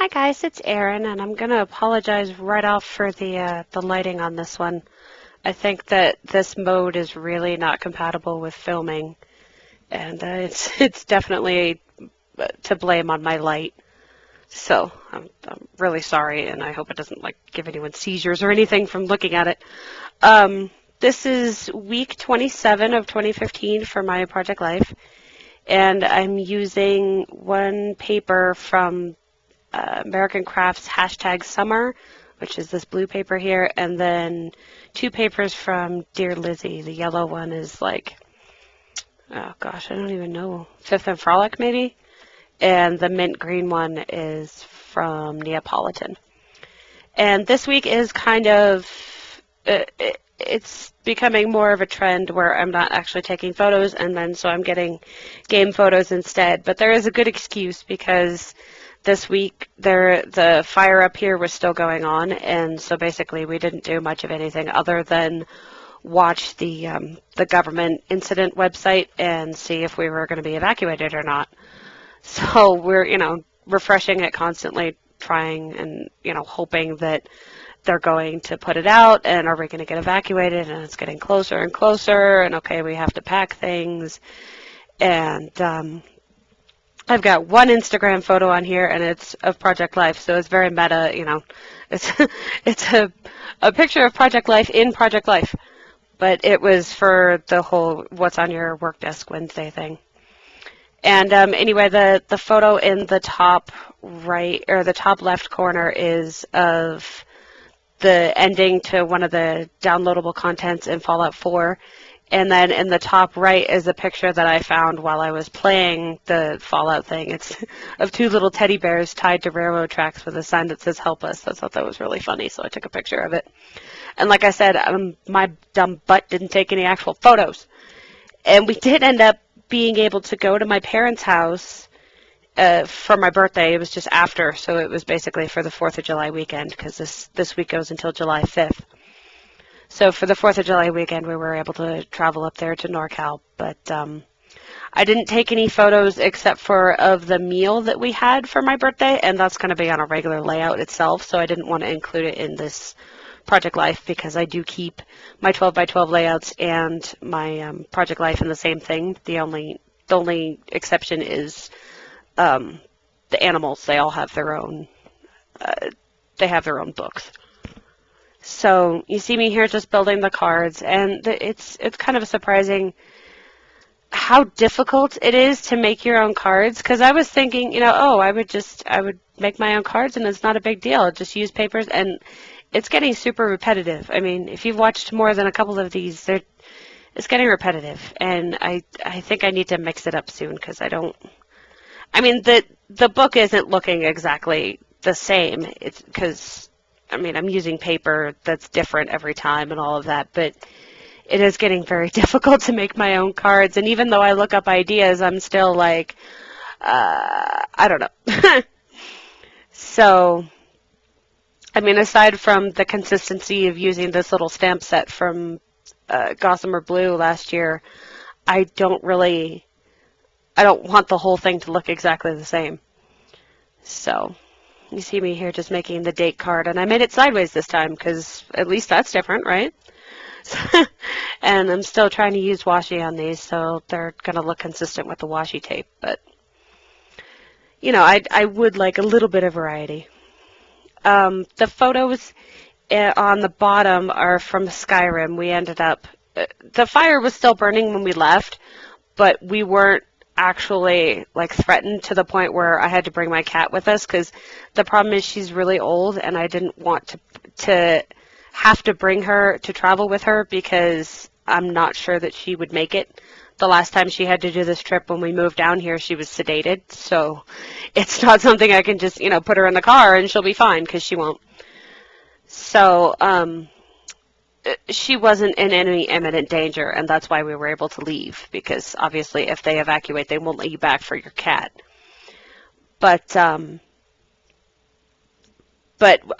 Hi guys, it's Erin, and I'm gonna apologize right off for the lighting on this one. I think that this mode is really not compatible with filming, and it's definitely to blame on my light. So I'm really sorry, and I hope it doesn't like give anyone seizures or anything from looking at it. This is week 27 of 2015 for my Project Life, and I'm using one paper from American Crafts #Summer, which is this blue paper here, and then two papers from Dear Lizzie. The yellow one is like, oh gosh, I don't even know, Fifth and Frolic maybe? And the mint green one is from Neapolitan. And this week is kind of, it's becoming more of a trend where I'm not actually taking photos, and then so I'm getting game photos instead. But there is a good excuse because this week the fire up here was still going on, and so basically we didn't do much of anything other than watch the government incident website and see if we were going to be evacuated or not. So we're, refreshing it constantly, trying and, hoping that they're going to put it out, and are we going to get evacuated, and it's getting closer and closer, and okay, we have to pack things. And I've got one Instagram photo on here, and it's of Project Life, so it's very meta, It's it's a picture of Project Life in Project Life, but it was for the whole What's on Your Work Desk Wednesday thing. And anyway, the photo in the top right or the top left corner is of the ending to one of the downloadable contents in Fallout 4. And then in the top right is a picture that I found while I was playing the Fallout thing. It's of two little teddy bears tied to railroad tracks with a sign that says "Help Us." I thought that was really funny, so I took a picture of it. And like I said, my dumb butt didn't take any actual photos. And we did end up being able to go to my parents' house for my birthday. It was just after, so it was basically for the 4th of July weekend, because this week goes until July 5th. So for the 4th of July weekend, we were able to travel up there to NorCal, but I didn't take any photos except for of the meal that we had for my birthday, and that's going to be on a regular layout itself, so I didn't want to include it in this Project Life because I do keep my 12 by 12 layouts and my Project Life in the same thing. The only exception is the animals. They all have their own books. So you see me here just building the cards, and it's kind of surprising how difficult it is to make your own cards, because I was thinking, I would make my own cards and it's not a big deal. Just use papers, and it's getting super repetitive. I mean, if you've watched more than a couple of these, it's getting repetitive, and I think I need to mix it up soon because the book isn't looking exactly the same. It's because, I'm using paper that's different every time and all of that, but it is getting very difficult to make my own cards, and even though I look up ideas, I'm still like, I don't know. So, aside from the consistency of using this little stamp set from Gossamer Blue last year, I don't want the whole thing to look exactly the same. So, you see me here just making the date card, and I made it sideways this time because at least that's different, right? And I'm still trying to use washi on these, so they're going to look consistent with the washi tape, but I would like a little bit of variety. The photos on the bottom are from Skyrim. We ended up, the fire was still burning when we left, but we weren't actually threatened to the point where I had to bring my cat with us, because the problem is she's really old, and I didn't want to have to bring her to travel with her because I'm not sure that she would make it. The last time she had to do this trip when we moved down here, she was sedated, so it's not something I can just, put her in the car and she'll be fine, because she won't. So, she wasn't in any imminent danger, and that's why we were able to leave, because obviously if they evacuate, they won't let you back for your cat. But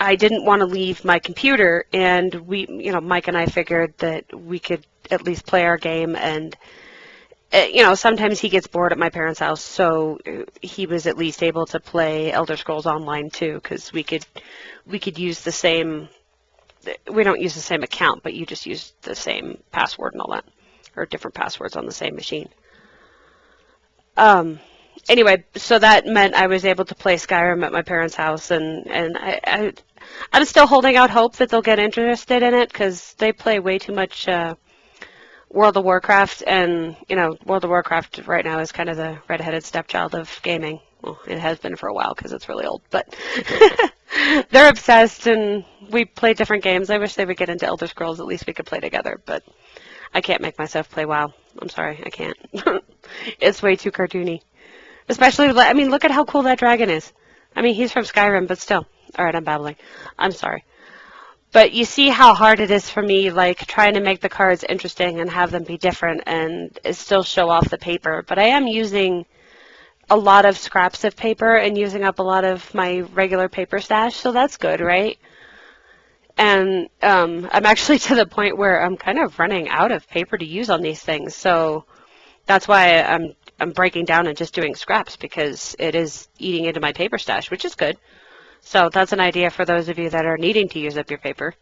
I didn't want to leave my computer, and Mike and I figured that we could at least play our game and sometimes he gets bored at my parents' house, so he was at least able to play Elder Scrolls Online too, because we could use the same. We don't use the same account, but you just use the same password and all that, or different passwords on the same machine. Anyway, so that meant I was able to play Skyrim at my parents' house, and I'm still holding out hope that they'll get interested in it because they play way too much World of Warcraft, and World of Warcraft right now is kind of the redheaded stepchild of gaming. Well, it has been for a while because it's really old, but they're obsessed, and we play different games. I wish they would get into Elder Scrolls. At least we could play together, but I can't make myself play WoW. I'm sorry, I can't. It's way too cartoony. Especially, I mean, look at how cool that dragon is. I mean, he's from Skyrim, but still. All right, I'm babbling. I'm sorry. But you see how hard it is for me, like, trying to make the cards interesting and have them be different and still show off the paper. But I am using a lot of scraps of paper and using up a lot of my regular paper stash, so that's good, right? And I'm actually to the point where I'm kind of running out of paper to use on these things, so that's why I'm breaking down and just doing scraps because it is eating into my paper stash, which is good. So that's an idea for those of you that are needing to use up your paper.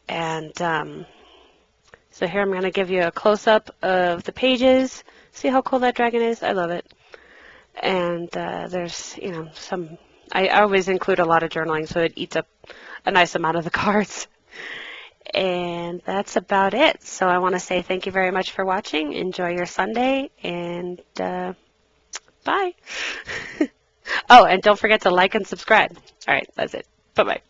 And so here I'm going to give you a close-up of the pages. See how cool that dragon is? I love it. And there's, some... I always include a lot of journaling, so it eats up a nice amount of the cards. And that's about it. So I want to say thank you very much for watching. Enjoy your Sunday, and bye. Oh, and don't forget to like and subscribe. All right, that's it. Bye-bye.